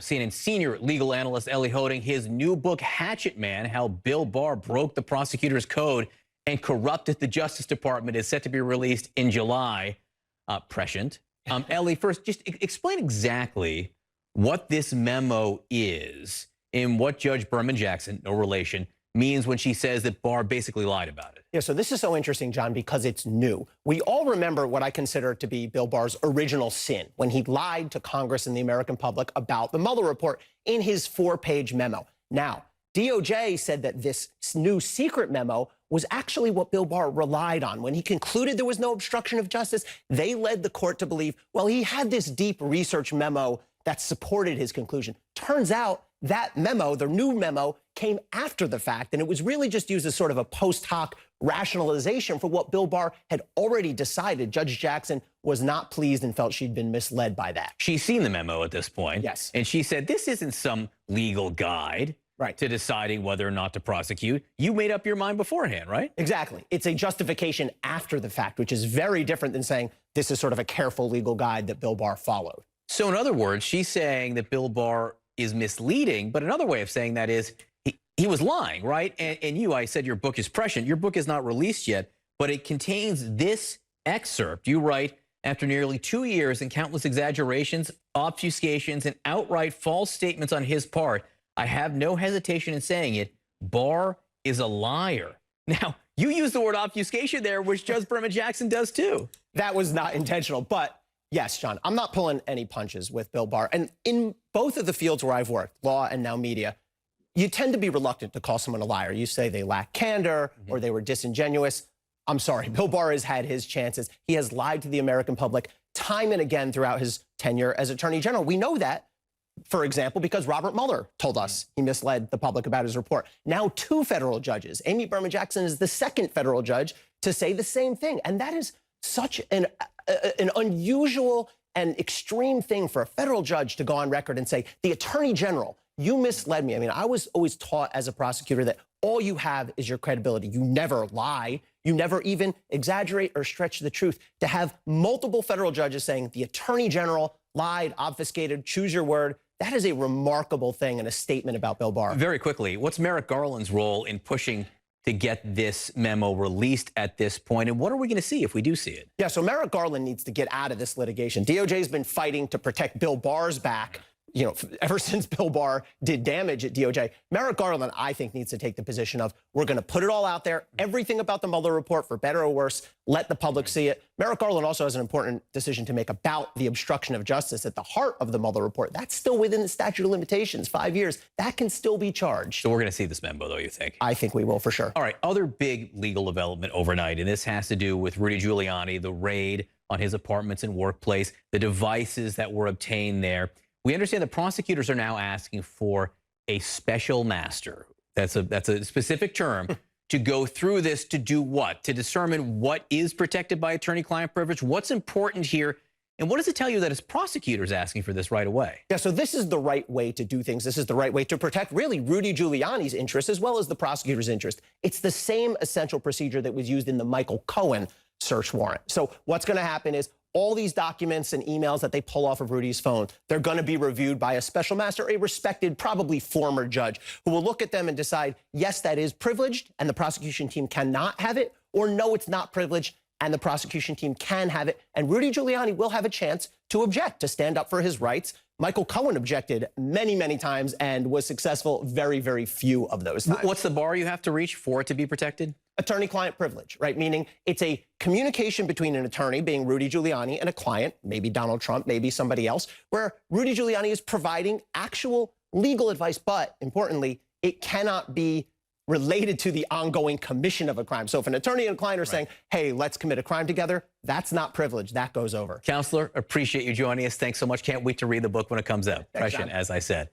CNN senior legal analyst Elie Honig, his new book, Hatchet Man, How Bill Barr Broke the Prosecutor's Code and Corrupted the Justice Department, is set to be released in July. Prescient. Elie, first, just explain exactly what this memo is and what Judge Berman Jackson, no relation, means when she says that Barr basically lied about it. Yeah, so this is so interesting, John, because it's new. We all remember what I consider to be Bill Barr's original sin, when he lied to Congress and the American public about the Mueller report in his 4-page memo. Now, DOJ said that this new secret memo was actually what Bill Barr relied on. When he concluded there was no obstruction of justice, they led the court to believe, well, he had this deep research memo that supported his conclusion. Turns out that memo, the new memo, came after the fact, and it was really just used as sort of a post hoc rationalization for what Bill Barr had already decided. Judge Jackson was not pleased and felt she'd been misled by that. She's seen the memo at this point. Yes. And she said, this isn't some legal guide to deciding whether or not to prosecute. You made up your mind beforehand, right? Exactly. It's a justification after the fact, which is very different than saying this is sort of a careful legal guide that Bill Barr followed. So in other words, she's saying that Bill Barr is misleading, but another way of saying that is he was lying, right? And I said your book is prescient. Your book is not released yet, but it contains this excerpt. You write, after nearly 2 years and countless exaggerations, obfuscations, and outright false statements on his part, I have no hesitation in saying it, Barr is a liar. Now, you use the word obfuscation there, which Judge Berman Jackson does too. That was not intentional, but yes, John, I'm not pulling any punches with Bill Barr. And in both of the fields where I've worked, law and now media, you tend to be reluctant to call someone a liar. You say they lack candor or they were disingenuous. I'm sorry, Bill Barr has had his chances. He has lied to the American public time and again throughout his tenure as Attorney General. We know that, for example, because Robert Mueller told us he misled the public about his report. Now 2 federal judges. Amy Berman Jackson is the 2nd federal judge to say the same thing. And that is such an unusual and extreme thing for a federal judge to go on record and say, the Attorney General, you misled me. I mean, I was always taught as a prosecutor that all you have is your credibility. You never lie. You never even exaggerate or stretch the truth. To have multiple federal judges saying the Attorney General lied, obfuscated, choose your word, that is a remarkable thing and a statement about Bill Barr. Very quickly, what's Merrick Garland's role in pushing to get this memo released at this point? And what are we going to see if we do see it? Yeah, so Merrick Garland needs to get out of this litigation. DOJ's been fighting to protect Bill Barr's back, you know, ever since Bill Barr did damage at DOJ. Merrick Garland, I think, needs to take the position of, we're going to put it all out there, everything about the Mueller report, for better or worse, let the public see it. Merrick Garland also has an important decision to make about the obstruction of justice at the heart of the Mueller report. That's still within the statute of limitations, 5 years. That can still be charged. So we're going to see this memo, though, you think? I think we will, for sure. All right, other big legal development overnight, and this has to do with Rudy Giuliani, the raid on his apartments and workplace, the devices that were obtained there. We understand the prosecutors are now asking for a special master. That's a specific term to go through this to do what? To determine what is protected by attorney-client privilege, what's important here, and what does it tell you that as prosecutors asking for this right away? Yeah, so this is the right way to do things. This is the right way to protect, really, Rudy Giuliani's interest as well as the prosecutor's interest. It's the same essential procedure that was used in the Michael Cohen search warrant. So what's going to happen is all these documents and emails that they pull off of Rudy's phone, they're going to be reviewed by a special master, a respected, probably former judge, who will look at them and decide, yes, that is privileged, and the prosecution team cannot have it, or no, it's not privileged, and the prosecution team can have it. And Rudy Giuliani will have a chance to object, to stand up for his rights. Michael Cohen objected many, many times and was successful very, very few of those times. What's the bar you have to reach for it to be protected? Attorney-client privilege, right? Meaning it's a communication between an attorney, being Rudy Giuliani, and a client, maybe Donald Trump, maybe somebody else, where Rudy Giuliani is providing actual legal advice, but importantly, it cannot be related to the ongoing commission of a crime. So if an attorney and a client are saying, hey, let's commit a crime together, that's not privilege. That goes over. Counselor, appreciate you joining us. Thanks so much. Can't wait to read the book when it comes out. Prescient, as I said.